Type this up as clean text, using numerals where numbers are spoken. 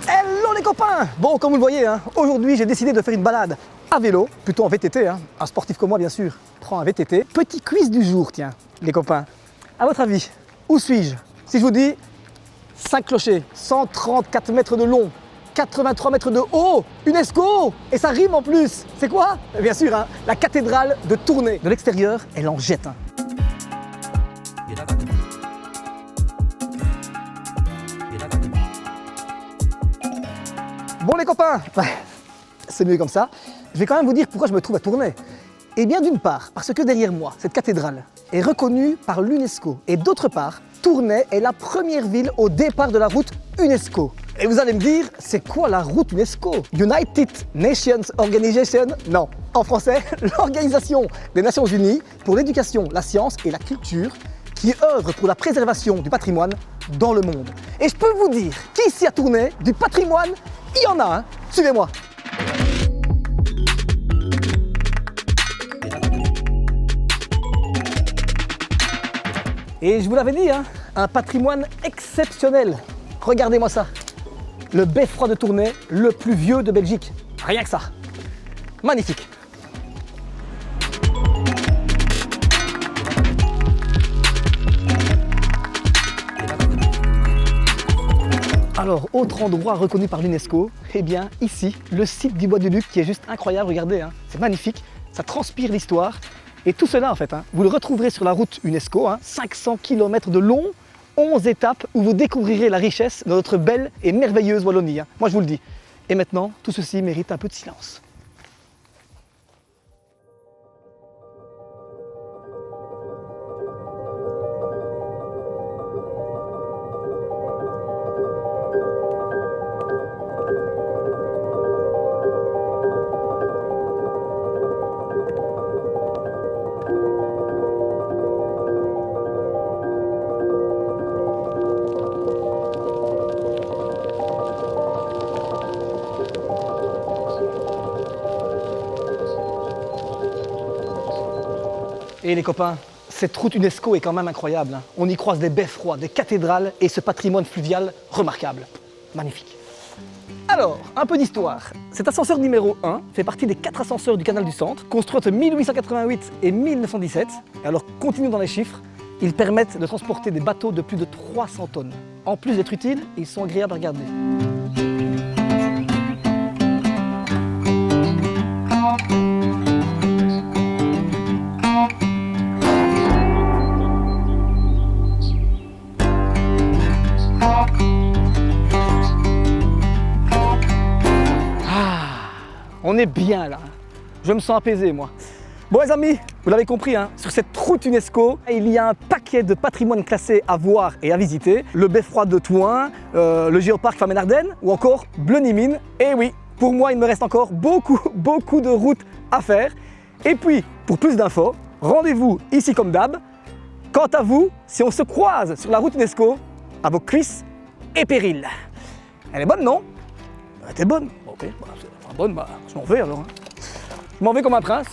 Hello les copains! Bon, comme vous le voyez, hein, aujourd'hui j'ai décidé de faire une balade à vélo, plutôt en VTT, hein. Un sportif comme moi bien sûr prend un VTT. Petit quiz du jour, tiens, les copains. À votre avis, où suis-je? Si je vous dis 5 clochers, 134 mètres de long, 83 mètres de haut, UNESCO! Et ça rime en plus! C'est quoi? Bien sûr, hein, la cathédrale de Tournai. De l'extérieur, elle en jette. Hein. Bon les copains, c'est mieux comme ça. Je vais quand même vous dire pourquoi je me trouve à Tournai. Eh bien d'une part, parce que derrière moi, cette cathédrale est reconnue par l'UNESCO. Et d'autre part, Tournai est la première ville au départ de la route UNESCO. Et vous allez me dire, c'est quoi la route UNESCO? United Nations Organization? Non. En français, l'Organisation des Nations Unies pour l'éducation, la science et la culture qui œuvre pour la préservation du patrimoine dans le monde. Et je peux vous dire qu'ici à Tournai, du patrimoine, il y en a, hein. Suivez-moi. Et je vous l'avais dit, hein, un patrimoine exceptionnel. Regardez-moi ça. Le beffroi de Tournai, le plus vieux de Belgique. Rien que ça. Magnifique. Alors, autre endroit reconnu par l'UNESCO, eh bien ici, le site du Bois du Luc qui est juste incroyable, regardez, hein, c'est magnifique, ça transpire l'histoire. Et tout cela en fait, hein, vous le retrouverez sur la route UNESCO, hein, 500 km de long, 11 étapes où vous découvrirez la richesse de notre belle et merveilleuse Wallonie. Hein. Moi je vous le dis. Et maintenant, tout ceci mérite un peu de silence. Et les copains, cette route UNESCO est quand même incroyable. Hein. On y croise des beffrois, des cathédrales et ce patrimoine fluvial remarquable. Magnifique. Alors, un peu d'histoire. Cet ascenseur numéro 1 fait partie des 4 ascenseurs du canal du Centre, construits entre 1888 et 1917. Et alors, continuons dans les chiffres. Ils permettent de transporter des bateaux de plus de 300 tonnes. En plus d'être utiles, ils sont agréables à regarder. On est bien là, je me sens apaisé moi. Bon les amis, vous l'avez compris, hein, sur cette route UNESCO, il y a un paquet de patrimoine classé à voir et à visiter. Le beffroi de Thouin, le géoparc Famenne-Ardennes ou encore Bleunimine. Et oui, pour moi il me reste encore beaucoup de routes à faire. Et puis, pour plus d'infos, rendez-vous ici comme d'hab. Quant à vous, si on se croise sur la route UNESCO, à vos cuisses et périls. Elle est bonne, non? Elle était bonne. Ok, bah, c'est bonne, bah, je m'en vais alors. Hein. Je m'en vais comme un prince.